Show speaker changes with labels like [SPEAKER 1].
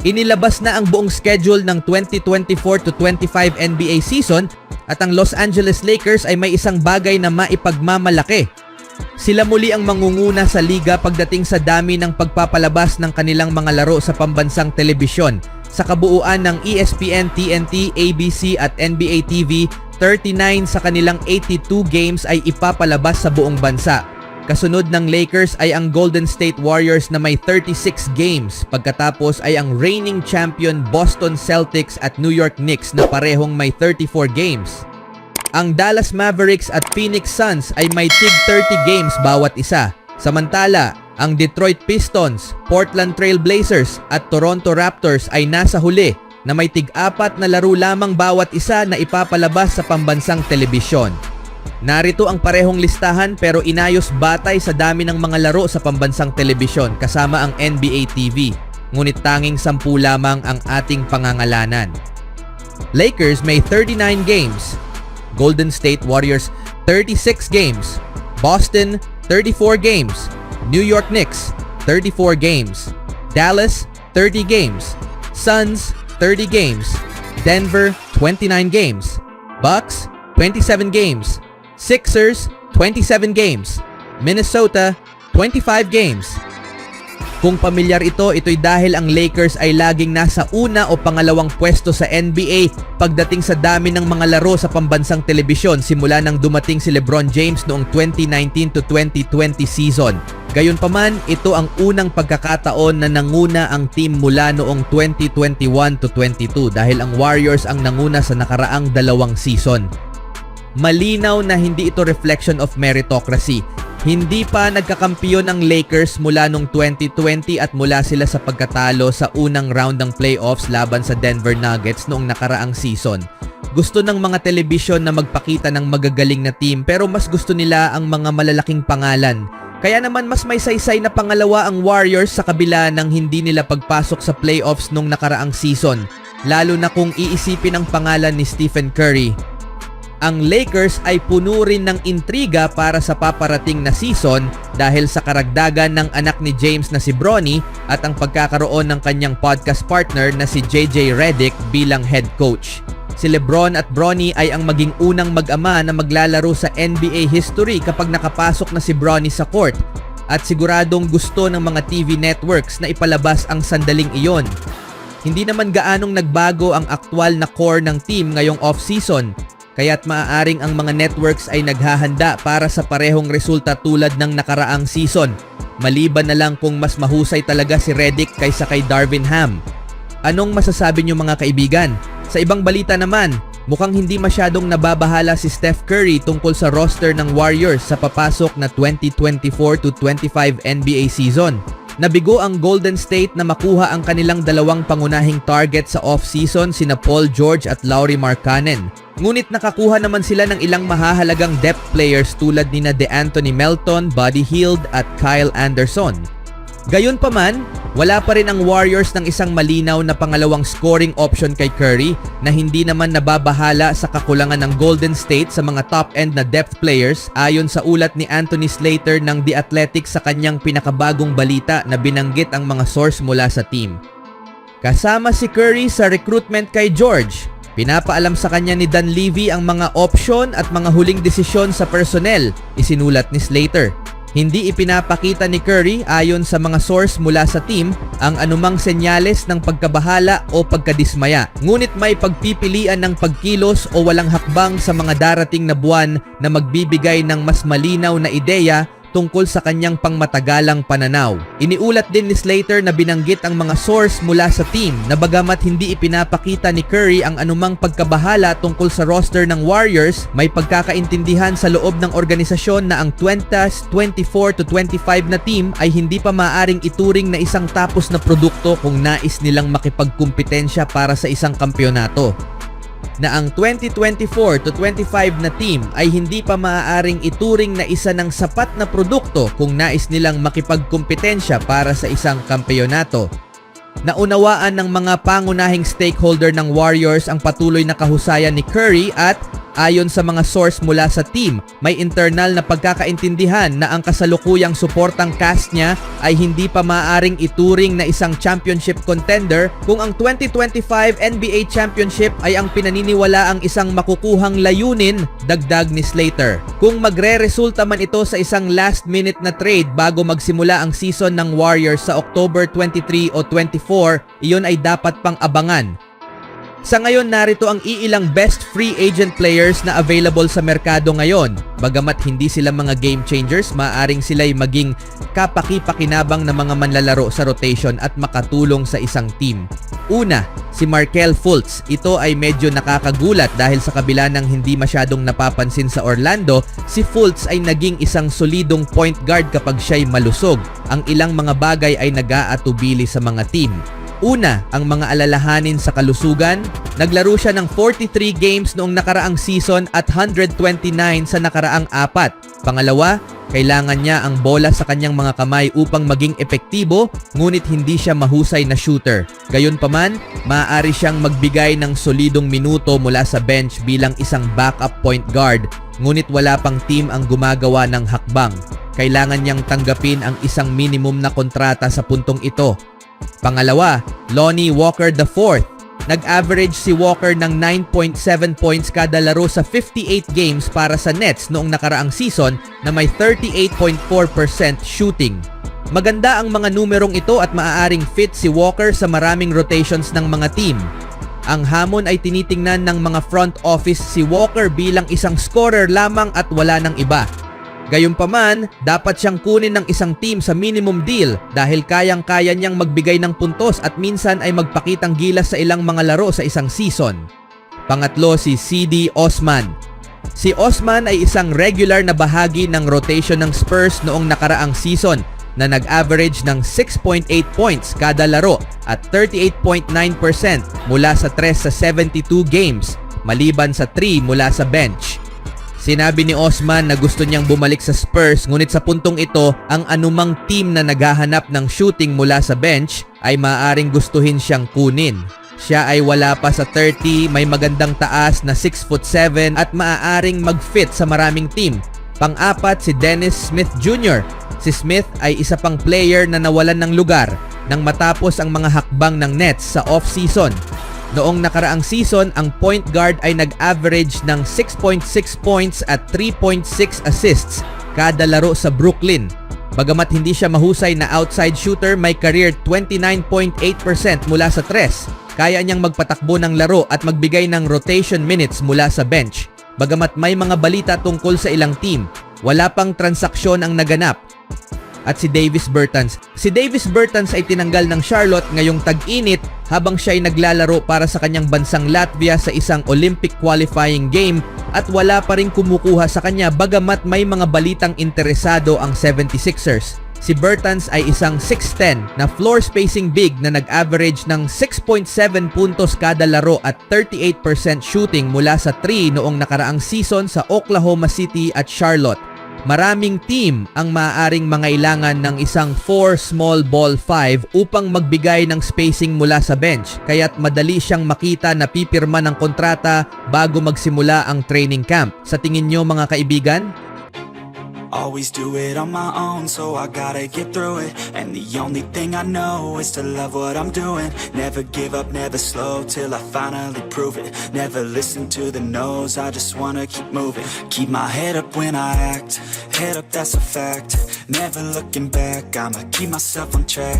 [SPEAKER 1] Inilabas na ang buong schedule ng 2024-25 NBA season at ang Los Angeles Lakers ay may isang bagay na maipagmamalaki. Sila muli ang mangunguna sa liga pagdating sa dami ng pagpapalabas ng kanilang mga laro sa pambansang telebisyon. Sa kabuuan ng ESPN, TNT, ABC at NBA TV, 39 sa kanilang 82 games ay ipapalabas sa buong bansa. Kasunod ng Lakers ay ang Golden State Warriors na may 36 games. Pagkatapos ay ang reigning champion Boston Celtics at New York Knicks na parehong may 34 games. Ang Dallas Mavericks at Phoenix Suns ay may tig 30 games bawat isa. Samantala, ang Detroit Pistons, Portland Trail Blazers at Toronto Raptors ay nasa huli na may tig-4 na laro lamang bawat isa na ipapalabas sa pambansang telebisyon. Narito ang parehong listahan pero inayos batay sa dami ng mga laro sa pambansang telebisyon kasama ang NBA TV. Ngunit tanging 10 lamang ang ating pangangalanan. Lakers may 39 games. Golden State Warriors 36 games. Boston 34 games. New York Knicks 34 games. Dallas 30 games. Suns 30 games. Denver 29 games. Bucks 27 games. Sixers, 27 games. Minnesota, 25 games. Kung pamilyar ito'y dahil ang Lakers ay laging nasa una o pangalawang pwesto sa NBA pagdating sa dami ng mga laro sa pambansang telebisyon simula nang dumating si LeBron James noong 2019-2020 season. Gayunpaman, ito ang unang pagkakataon na nanguna ang team mula noong 2021-22 dahil ang Warriors ang nanguna sa nakaraang 2 season. Malinaw na hindi ito reflection of meritocracy. Hindi pa nagkakampiyon ang Lakers mula noong 2020 at mula sila sa pagkatalo sa unang round ng playoffs laban sa Denver Nuggets noong nakaraang season. Gusto ng mga telebisyon na magpakita ng magagaling na team pero mas gusto nila ang mga malalaking pangalan. Kaya naman mas may saysay na pangalawa ang Warriors sa kabila ng hindi nila pagpasok sa playoffs noong nakaraang season. Lalo na kung iisipin ang pangalan ni Stephen Curry. Ang Lakers ay puno rin ng intriga para sa paparating na season dahil sa karagdagan ng anak ni James na si Bronny at ang pagkakaroon ng kanyang podcast partner na si JJ Redick bilang head coach. Si LeBron at Bronny ay ang maging unang mag-ama na maglalaro sa NBA history kapag nakapasok na si Bronny sa court at siguradong gusto ng mga TV networks na ipalabas ang sandaling iyon. Hindi naman gaanong nagbago ang aktwal na core ng team ngayong off-season. Kaya't maaaring ang mga networks ay naghahanda para sa parehong resulta tulad ng nakaraang season. Maliban na lang kung mas mahusay talaga si Redick kaysa kay Darvin Ham. Anong masasabi niyo mga kaibigan? Sa ibang balita naman, mukhang hindi masyadong nababahala si Steph Curry tungkol sa roster ng Warriors sa papasok na 2024-25 NBA season. Nabigo ang Golden State na makuha ang kanilang 2 pangunahing target sa off-season sina Paul George at Lauri Markkanen. Ngunit nakakuha naman sila ng ilang mahahalagang depth players tulad nina DeAnthony Melton, Buddy Hield at Kyle Anderson. Gayunpaman, wala pa rin ang Warriors ng isang malinaw na pangalawang scoring option kay Curry na hindi naman nababahala sa kakulangan ng Golden State sa mga top-end na depth players ayon sa ulat ni Anthony Slater ng The Athletic sa kanyang pinakabagong balita na binanggit ang mga source mula sa team. Kasama si Curry sa recruitment kay George. Pinapaalam sa kanya ni Dan Levy ang mga option at mga huling desisyon sa personnel, isinulat ni Slater. Hindi ipinapakita ni Curry ayon sa mga source mula sa team ang anumang senyales ng pagkabahala o pagkadismaya. Ngunit may pagpipilian ng pagkilos o walang hakbang sa mga darating na buwan na magbibigay ng mas malinaw na ideya tungkol sa kanyang pangmatagalang pananaw. Iniulat din ni Slater na binanggit ang mga source mula sa team na bagamat hindi ipinapakita ni Curry ang anumang pagkabahala tungkol sa roster ng Warriors, may pagkakaintindihan sa loob ng organisasyon na ang 2024-25 na team ay hindi pa maaring ituring na isang tapos na produkto kung nais nilang makipagkumpetensya para sa isang kampyonato. Na ang 2024-25 na team ay hindi pa maaaring ituring na isa ng sapat na produkto kung nais nilang makipagkumpetensya para sa isang kampeonato. Naunawaan ng mga pangunahing stakeholder ng Warriors ang patuloy na kahusayan ni Curry at Ayon sa mga source mula sa team, may internal na pagkakaintindihan na ang kasalukuyang suportang cast niya ay hindi pa maaaring ituring na isang championship contender kung ang 2025 NBA Championship ay ang pinaniniwala ang isang makukuhang layunin, dagdag ni Slater. Kung magre-resulta man ito sa isang last-minute na trade bago magsimula ang season ng Warriors sa October 23 o 24, iyon ay dapat pang abangan. Sa ngayon, narito ang iilang best free agent players na available sa merkado ngayon. Bagamat hindi sila mga game changers, maaaring sila'y maging kapaki-pakinabang na mga manlalaro sa rotation at makatulong sa isang team. Una, si Markelle Fultz. Ito ay medyo nakakagulat dahil sa kabila ng hindi masyadong napapansin sa Orlando, si Fultz ay naging isang solidong point guard kapag siya'y malusog. Ang ilang mga bagay ay nag-aatubili sa mga team. Una, ang mga alalahanin sa kalusugan. Naglaro siya ng 43 games noong nakaraang season at 129 sa nakaraang 4. Pangalawa, kailangan niya ang bola sa kanyang mga kamay upang maging epektibo, ngunit hindi siya mahusay na shooter. Gayunpaman, maaari siyang magbigay ng solidong minuto mula sa bench bilang isang backup point guard, ngunit wala pang team ang gumagawa ng hakbang. Kailangan niyang tanggapin ang isang minimum na kontrata sa puntong ito. Pangalawa, Lonnie Walker IV. Nag-average si Walker ng 9.7 points kada laro sa 58 games para sa Nets noong nakaraang season na may 38.4% shooting. Maganda ang mga numerong ito at maaaring fit si Walker sa maraming rotations ng mga team. Ang hamon ay tinitingnan ng mga front office si Walker bilang isang scorer lamang at wala ng iba. Gayunpaman, dapat siyang kunin ng isang team sa minimum deal dahil kayang-kaya niyang magbigay ng puntos at minsan ay magpakitang gilas sa ilang mga laro sa isang season. Pangatlo, si C.D. Osman. Si Osman ay isang regular na bahagi ng rotation ng Spurs noong nakaraang season na nag-average ng 6.8 points kada laro at 38.9% mula sa 3 sa 72 games, maliban sa 3 mula sa bench. Sinabi ni Osman na gusto niyang bumalik sa Spurs, ngunit sa puntong ito, ang anumang team na naghahanap ng shooting mula sa bench ay maaaring gustuhin siyang kunin. Siya ay wala pa sa 30, may magandang taas na 6'7" at maaaring mag-fit sa maraming team. Pang-apat, si Dennis Smith Jr. Si Smith ay isa pang player na nawalan ng lugar nang matapos ang mga hakbang ng Nets sa off-season. Noong nakaraang season, ang point guard ay nag-average ng 6.6 points at 3.6 assists kada laro sa Brooklyn. Bagamat hindi siya mahusay na outside shooter, may career 29.8% mula sa 3. Kaya niyang magpatakbo ng laro at magbigay ng rotation minutes mula sa bench. Bagamat may mga balita tungkol sa ilang team, wala pang transaksyon ang naganap. At si Davis Bertans. Si Davis Bertans ay tinanggal ng Charlotte ngayong tag-init habang siya ay naglalaro para sa kanyang bansang Latvia sa isang Olympic qualifying game at wala pa rin kumukuha sa kanya bagamat may mga balitang interesado ang 76ers. Si Bertans ay isang 6'10 na floor spacing big na nag-average ng 6.7 puntos kada laro at 38% shooting mula sa 3 noong nakaraang season sa Oklahoma City at Charlotte. Maraming team ang maaaring mangailangan ng isang 4 small ball 5 upang magbigay ng spacing mula sa bench, kaya't madali siyang makita na pipirma ng kontrata bago magsimula ang training camp. Sa tingin nyo mga kaibigan?
[SPEAKER 2] Always do it on my own, so I gotta get through it. And the only thing I know is to love what I'm doing. Never give up, never slow, till I finally prove it. Never listen to the no's, I just wanna keep moving. Keep my head up when I act, head up, that's a fact. Never looking back, I'ma keep myself on track.